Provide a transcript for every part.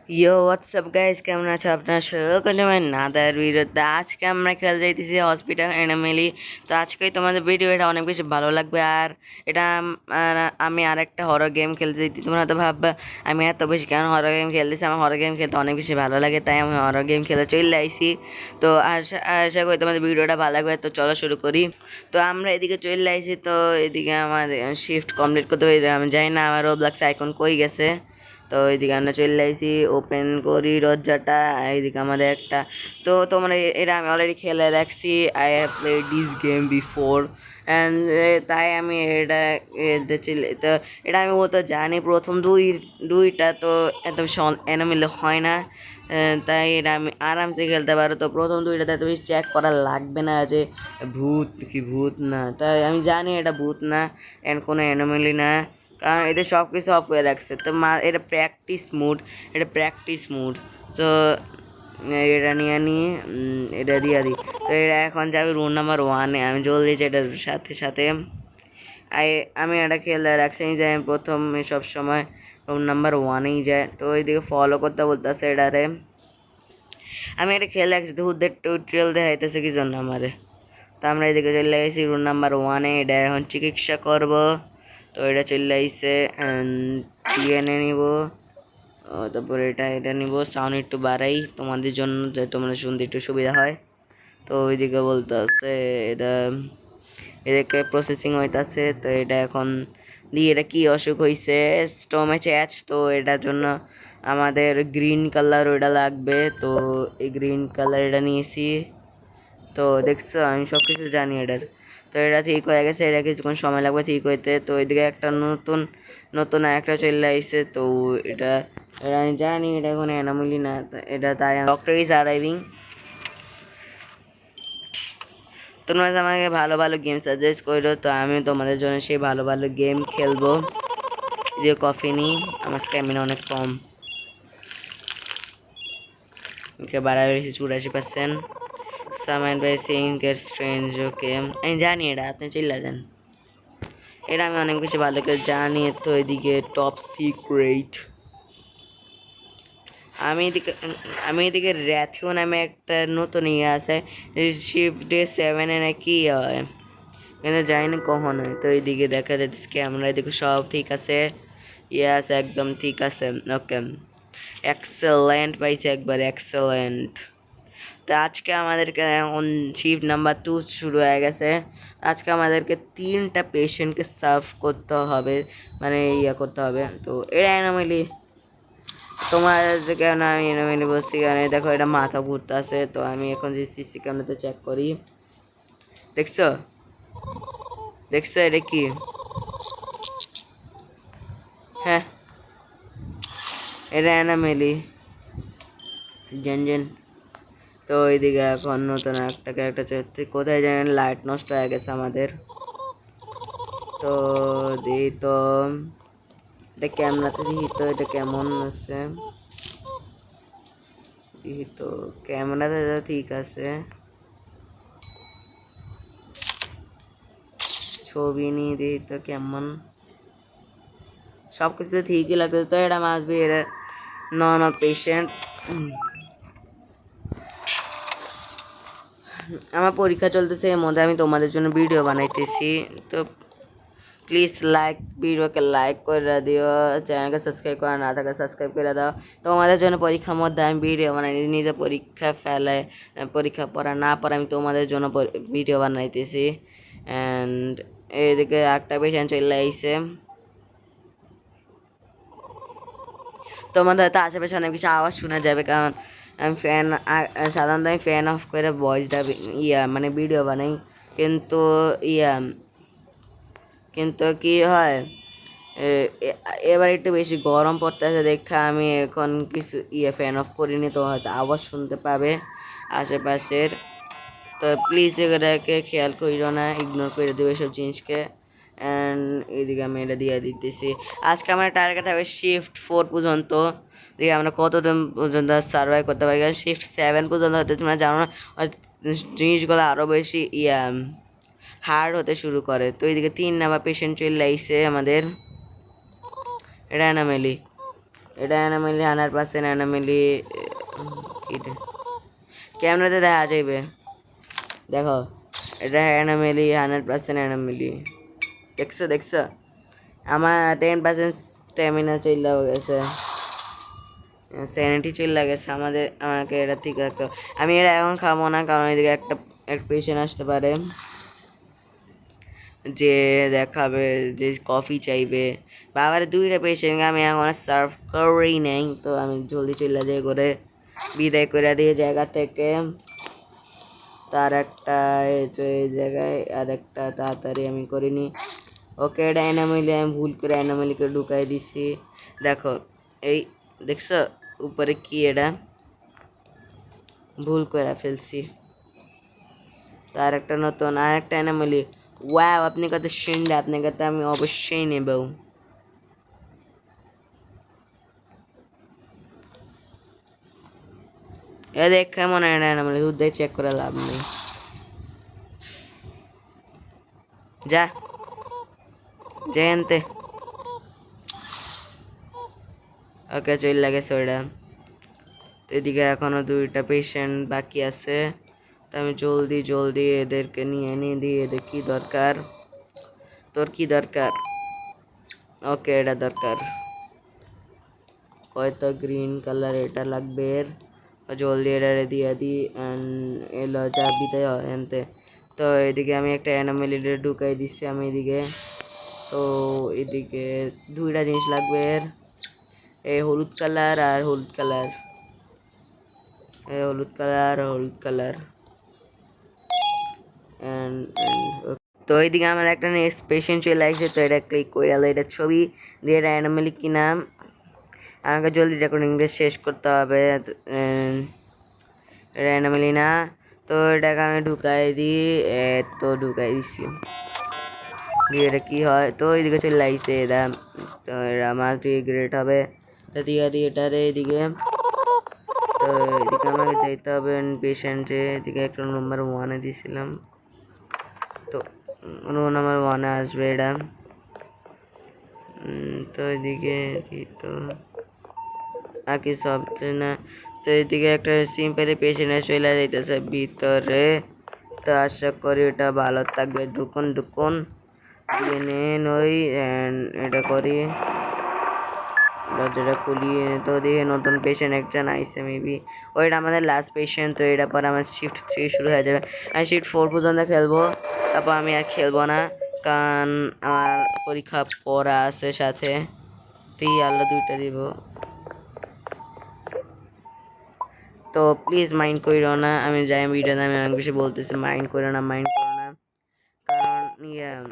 WhatsApp guys, কেমন আছো আপনার সকলে? আমার নাদার বিরুদ্ধে আজকে আমরা খেলে যাইতেছি হসপিটাল এনিমেলি। তো আজকে তোমাদের ভিডিও এটা অনেক বেশি ভালো লাগবে। আর এটা আমি আরেকটা হরর গেম খেলতে যাইতে, তোমরা হয়তো ভাববা আমি এত বেশি কেন হরর গেম খেলতেছি। আমার হরর গেম খেলতে অনেক বেশি ভালো লাগে, তাই আমি হরর গেম খেলে চলে আইছি। তো আশা আশা করি তোমাদের ভিডিওটা ভালো লাগবে। তো চলো শুরু করি। তো আমরা এদিকে চলে আইছি। তো এদিকে আমাদের শিফট কমপ্লিট করতে হবে। আমি জানি না আমার রোবলক্স আইকন কই গেছে। তো এইদিকে আমরা চলে আইছি, ওপেন করি দরজাটা। এইদিকে আমাদের একটা, তো তোমরা এটা আমি অলরেডি খেলে রাখছি। I have played this game before and তাই আমি এটা তো এটা আমি বলতে জানি। প্রথম দুইটা তো এত এনামিলে হয় না, তাই এটা আমি আরামসে খেলতে পারো। তো প্রথম দুইটাতে তুমি চেক করা লাগবে না যে ভূত কি ভূত না, তাই আমি জানি এটা ভূত না অ্যান্ড কোনো এনামিলি না, কারণ এদের সব কিছু অফ হয়ে রাখছে। তো এটা প্র্যাকটিস মুড। তো এটা নিয়ে নিই, এটা দিয়ে দিই। তো এটা এখন যাবে রুম নাম্বার 1-এ। আমি জলদি এটার সাথে সাথে আমি এটা খেলে রাখছি যে আমি প্রথম সব সময় রুম নাম্বার 1-এই যায়। তো ওইদিকে ফলো করতে বলতেছে এটারে। আমি এটা খেলে রাখছি, তো ওদের টিউটোরিয়াল দেখাইতেছে কি জন্য আমারে। তো আমরা এদিকে চলে গেছি রুম নাম্বার 1-এ। এটা এখন চিকিৎসা করবো। তো এটা চলে আইসে এনে নিব। তারপরে এটা নিব। সাউন্ড একটু বাড়াই তোমাদের জন্য, যে তোমরা শুনতে একটু সুবিধা হয়। তো ওইদিকে বলতে আছে এটা এদিকে প্রসেসিং হইতাছে। তো এটা এখন দিয়ে এটা কি অসুখ হয়েছে, স্টোমে চ্যাচ। তো এটার জন্য আমাদের গ্রিন কালার ওইটা লাগবে। তো এই গ্রিন কালার এটা নিয়েছি। তো দেখছো আমি সব কিছু জানি এটার। তো এটা ঠিক হয়ে গেছে, এটা কিছুক্ষণ সময় লাগবে ঠিক হইতে। তো এদিকে একটা নতুন নতুন একটা চলে আসছে। তো এটা এটা আমি জানি এটা এখন এনামুলি না, এটা তাই ডক্টর ইজ অ্যারাইভিং। তোমরা আমাকে ভালো ভালো গেম সাজেস্ট করো, তো আমি তোমাদের জন্য সেই ভালো ভালো গেম খেলবো। যে কফি নিই, আমার স্ট্যামিনা অনেক কম, বাড়ায় বেশি 84%। সামাইন বাই সিং গেট স্ট্রেঞ্জ। ওকে আমি জানি এটা, আপনি চিল্লা যান, এটা আমি অনেক বেশি ভালো করে জানি। তো এদিকে টপ সিক্রেট। আমি এদিকে র্যাথিও নামে একটা নতুন ইয়ে আছে, শিফট ডে 7-এ নাকি হয়, কিন্তু জানি না কখন হয়। তো এইদিকে দেখা যাচ্ছে ক্যামেরা, এদিকে সব ঠিক আছে। ইয়াস, একদম ঠিক আছে। ওকে, এক্সেলেন্ট পাইছে, একবার এক্সেলেন্ট। তো আজকে আমাদেরকে এখন শিফট নাম্বার 2 শুরু হয়ে গেছে। আজকে আমাদেরকে 3টা পেশেন্টকে সার্ভ করতে হবে, মানে ইয়ে করতে হবে। তো এটা এনামেলি, তোমার কেন আমি এনামেলি বলছি কারণ দেখো এটা মাথা ঘুরতে আছে। তো আমি এখন যে সিসি ক্যামেরাতে চেক করি, দেখছো দেখছো এটা কি? হ্যাঁ, এটা এনামেলি জেন। তো ওইদিকে এখন নতুন একটা ক্যারেক্টার চলছে, কোথায় জানেন লাইট নষ্ট হয়ে গেছে আমাদের। তো দিই তো এটা ক্যামেরাতে দিই তো এটা কেমন আছে, দিই তো ক্যামেরাতে ঠিক আছে, ছবি নিয়ে দিই তো কেমন, সব কিছু ঠিকই লাগছে। তো এটা মাসবি এটা নর্মাল পেশেন্ট। আমার পরীক্ষা চলতেছে, এর মধ্যে আমি তোমাদের জন্য ভিডিও বানাইতেছি। তো প্লিজ ভিডিওকে লাইক করে দিও, চ্যানেলকে সাবস্ক্রাইব করা না থাকে সাবস্ক্রাইব করে দাও। তোমাদের জন্য পরীক্ষার মধ্যে আমি ভিডিও বানাই, নিজে পরীক্ষা পড়া না পড়া আমি তোমাদের জন্য ভিডিও বানাইতেছি। অ্যান্ড এইদিকে একটা পেশেন্ট চলে আইসে। তোমাদের হয়তো আশেপাশে অনেক কিছু আওয়াজ শোনা যাবে, কারণ আমি সাধারণত আমি ফ্যান অফ করে ভয়েসটা মানে ভিডিও বানাই। কিন্তু ইয়া কিন্তু কি হয়, এবার একটু বেশি গরম পড়তেছে দেখা আমি এখন কিছু ফ্যান অফ করিনি, তো হয়তো আওয়াজ শুনতে পাবে আশেপাশের। তো প্লিজ এগুলোকে খেয়াল করিও না, ইগনোর করে দেবে সব জিনিসকে। অ্যান্ড এইদিকে আমি এটা দিয়ে দিতেছি। আজকে আমার টার্গেট হবে শিফট 4 পর্যন্ত, দিয়ে আমরা কতদিন পর্যন্ত সার্ভাইভ করতে পারি। শিফট 7 পর্যন্ত হতে তোমরা জানো না, জিনিসগুলো আরও বেশি হার্ড হতে শুরু করে। তো এইদিকে 3 নাম্বার পেশেন্ট চলে আইসে আমাদের, এটা এনামেলি। এটা অ্যানামেলি 100% অ্যানামেলি। এটা ক্যামেরাতে দেখা যাইবে, দেখো এটা অ্যানামেলি 100% অ্যানামেলি। দেখছো আমার 10% স্ট্যামিনা চলে গেছে, স্যানিটি চলে গেছে। আমাকে এটা ঠিক রাখতে হবে। আমি এটা এখন খাবো না, কারণ এদিকে একটা পেশেন্ট আসতে পারে যে দেখাবে, যে কফি চাইবে। বাবার 2টা পেশেন্ট আমি এখন সার্ভ করেই নেই, তো আমি জলদি চলে যাই করে বিদায় করে দিয়ে জায়গা থেকে। তার একটা এই জায়গায় আর একটা তাড়াতাড়ি আমি করিনি। ওকে, এটা অ্যানামেলি, আমি ভুল করে অ্যানামেলিকে ঢুকাই দিছি। দেখো এই দেখছো উপরে কি, এটা ভুল করে ফেলছি। তার একটা নতুন আর একটা অ্যানামেলি। ওয়াও, আপনি কত সুন্দর, আপনাকে তো আমি অবশ্যই নেব। এ দেখ কেমন অ্যানামেলি, দুধ দিয়ে চেক করে লাভ নেই। যা জয়ন্তে। ওকে, চল লাগেছে ওইটা। তো এদিকে এখনো 2টা পেশেন্ট বাকি আছে, তো আমি জলদি জলদি এদেরকে নিয়ে নিয়ে দিই। এদের কি দরকার, তোর কি দরকার? ওকে, এটা দরকার, হয়তো গ্রিন কালার এটা লাগবে। জলদি এটা দিয়ে দিই এলো যা বিদায় হয় এনতে। তো এদিকে আমি একটা অ্যানামেলি ঢুকাই দিচ্ছি আমি এদিকে। তো এদিকে 2টা জিনিস লাগবে, এই হলুদ কালার আর হলুদ কালার, এই হলুদ কালার হলুদ কালার। তো এইদিকে আমার একটা নেক্সট পেশেন্ট চলে আসছে, তো এটা ক্লিক করে গেল, এটা ছবি দিয়ে এটা অ্যানামেলি কিনা। আমাকে জলদি রেকর্ডিংটা শেষ করতে হবে। এটা অ্যানামেলি না, তো এটাকে আমি ঢুকাই দিই। তো ঢুকাই দিচ্ছি, দিয়ে এটা কী হয়, তো এইদিকে চলে আসছে এরা। তো এরা আমার 3 গ্রেড হবে, তো দিয়ে দিই এটারে এইদিকে। তো এদিকে আমাকে যাইতে হবে পেশেন্টে, এদিকে একটা নম্বর 1-এ দিয়েছিলাম, তো রো নাম্বার 1-এ আসবে এটা। তো এদিকে তো আর কি সব না। তো এদিকে একটা সিম্পলি পেশেন্ট চলে যাইতেছে ভিতরে, তো আশা করি এটা ভালো থাকবে। ঢুকুন দিয়ে নেন ওই এটা করি, দরজাটা খুলি। তো দিয়ে নতুন পেশেন্ট একজন আইসে মেবি, ওইটা আমাদের লাস্ট পেশেন্ট। তো এটা পর আমার শিফট 3 শুরু হয়ে যাবে, আমি শিফট 4 পর্যন্ত খেলবো, তারপর আমি আর খেলবো না, কারণ আমার পরীক্ষা পড়া আছে সাথে। তুই আল্লাহ 2টা দিব, তো প্লিজ মাইন্ড করো না। আমি যাই ভিডিওতে আমি অনেক বেশি বলতেছি, মাইন্ড করো না, কারণ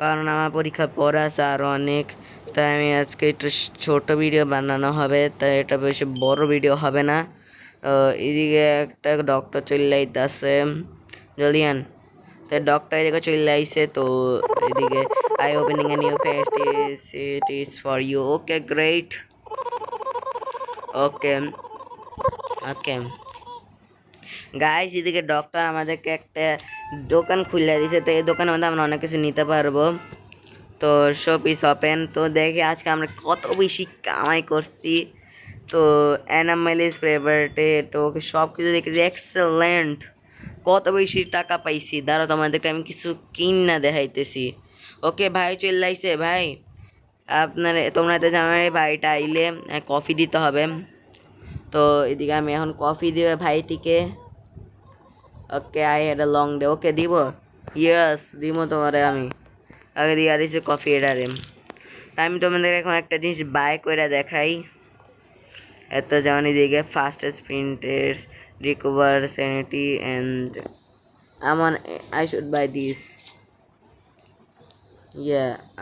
কারণ আমার পরীক্ষা পড়া আছে আরও অনেক। তাই আমি আজকে একটু ছোট ভিডিও বানানো হবে, তাই এটা বেশি বড় ভিডিও হবে না। এদিকে একটা ডক্টর চলে আইতেছে, জলদি আন। তো ডক্টর এদিকে চলে আইছে, তো এদিকে I opening a new fest it is for you. Okay great, okay okay guys, এদিকে ডক্টর আমাদেরকে একটা দোকান খুলে দিয়েছে, তো এই দোকানের মধ্যে আমরা অনেক কিছু নিতে পারবো। তো শপ ইজ ওপেন। তো দেখি আজকে আমরা কত বেশি কামাই করছি। তো অ্যানামেলিস ফেভারিটে তো সব কিছু দেখেছি এক্সেলেন্ট, কত বেশি টাকা পাইছি। দাঁড়াও তোমাদেরকে আমি কিছু কিনা দেখাইতেছি। ওকে ভাই চলে আইছে ভাই, তোমরা তো জানো ভাইটা আইলে কফি দিতে হবে। তো এদিকে আমি এখন কফি দিবে ভাইটিকে। Okay, I had a long day. ওকে দিব, ইয়েস দিব তোমারে আমি। আগে দিয়ে আর দিছে কফি এটারে। আমি তোমাদের এখন একটা জিনিস বাই করে দেখাই। এত জানি দিকে ফাস্টেস্ট প্রিন্টেস রিকভার স্যানিটি অ্যান্ড আমার আই শুড বাই দিস।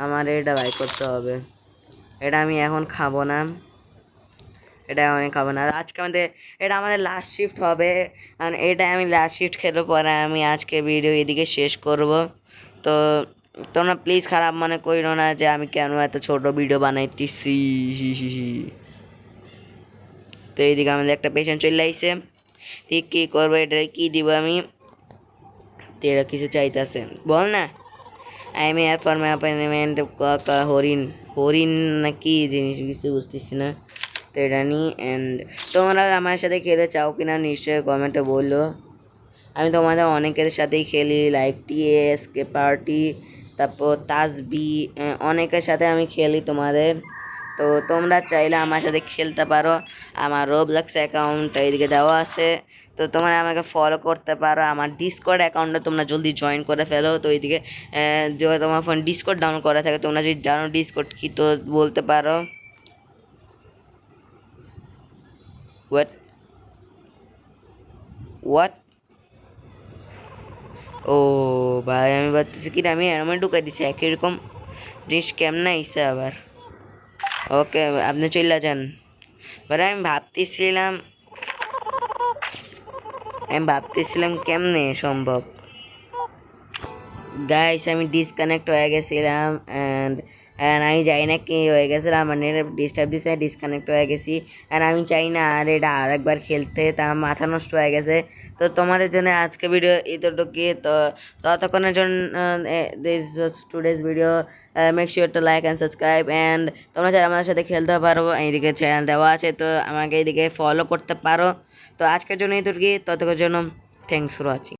আমার এটা বাই করতে হবে। এটা আমি এখন খাবো না, এটা আমি খাবো না আজকে। এটা আমাদের লাস্ট শিফট হবে, কারণ এটা আমি লাস্ট শিফট খেলে পরে আমি আজকে ভিডিও এদিকে শেষ করব। তো তোমরা প্লিজ খারাপ মনে করো না যে আমি কেন এত ছোট ভিডিও বানাইতেছি। তো এইদিকে আমাদের একটা পেশেন্ট চলে আইছে, ঠিক কী করবো, এটা কী দিব আমি। তো এরা কিছু চাইতেছে, বল না। I am here for my appointment হরিণ। হরিণ না কি জিনিস কিছু বুঝতেছি না। তো এটা নিই অ্যান্ড তোমরা আমার সাথে খেলতে চাও কি না নিশ্চয়ই কমেন্টে বললো। আমি তোমাদের অনেকের সাথেই খেলি, লাইক টিএস কে পার্টি, তারপর তাসবি, অনেকের সাথে আমি খেলি তোমাদের। তো তোমরা চাইলে আমার সাথে খেলতে পারো। আমার রোবলক্স অ্যাকাউন্ট এইদিকে দেওয়া আছে, তো তোমরা আমাকে ফলো করতে পারো। আমার ডিসকর্ড অ্যাকাউন্টে তোমরা জলদি জয়েন করে ফেলো। তো এইদিকে যদি তোমার ফোন ডিসকর্ড ডাউন করা থাকে, তোমরা যদি জানো ডিসকর্ড কী তো বলতে পারো। হোয়াট হোয়াট ও ভাই, আমি ভাবতেছি কি আমি এরমে ঢুকাই দিছি একই রকম জিনিস কেমন আইসে আবার। ওকে, আপনি চলে যান। এবারে আমি ভাবতেছিলাম কেমনে সম্ভব। গাইস আমি ডিসকানেক্ট হয়ে গেছিলাম অ্যান্ড আমি জানি না কি হয়ে গেছিলাম, আমার নেট ডিস্টার্ব দিছে, ডিসকানেক্ট হয়ে গেছি। অ্যান্ড আমি চাই না আর এটা আরেকবার খেলতে, তা আমার মাথা নষ্ট হয়ে গেছে। তো তোমাদের জন্য আজকে ভিডিও এতটুকুই। তো ততক্ষণের জন্য this today's video. Make sure to like and subscribe and তোমরা যারা আমার সাথে খেলতে পারো এইদিকে চ্যানেল দেওয়া আছে, তো আমাকে এইদিকে ফলো করতে পারো। তো আজকের জন্য এতটুকুই, ততক্ষণের জন্য থ্যাংকস ফর ওয়াচিং।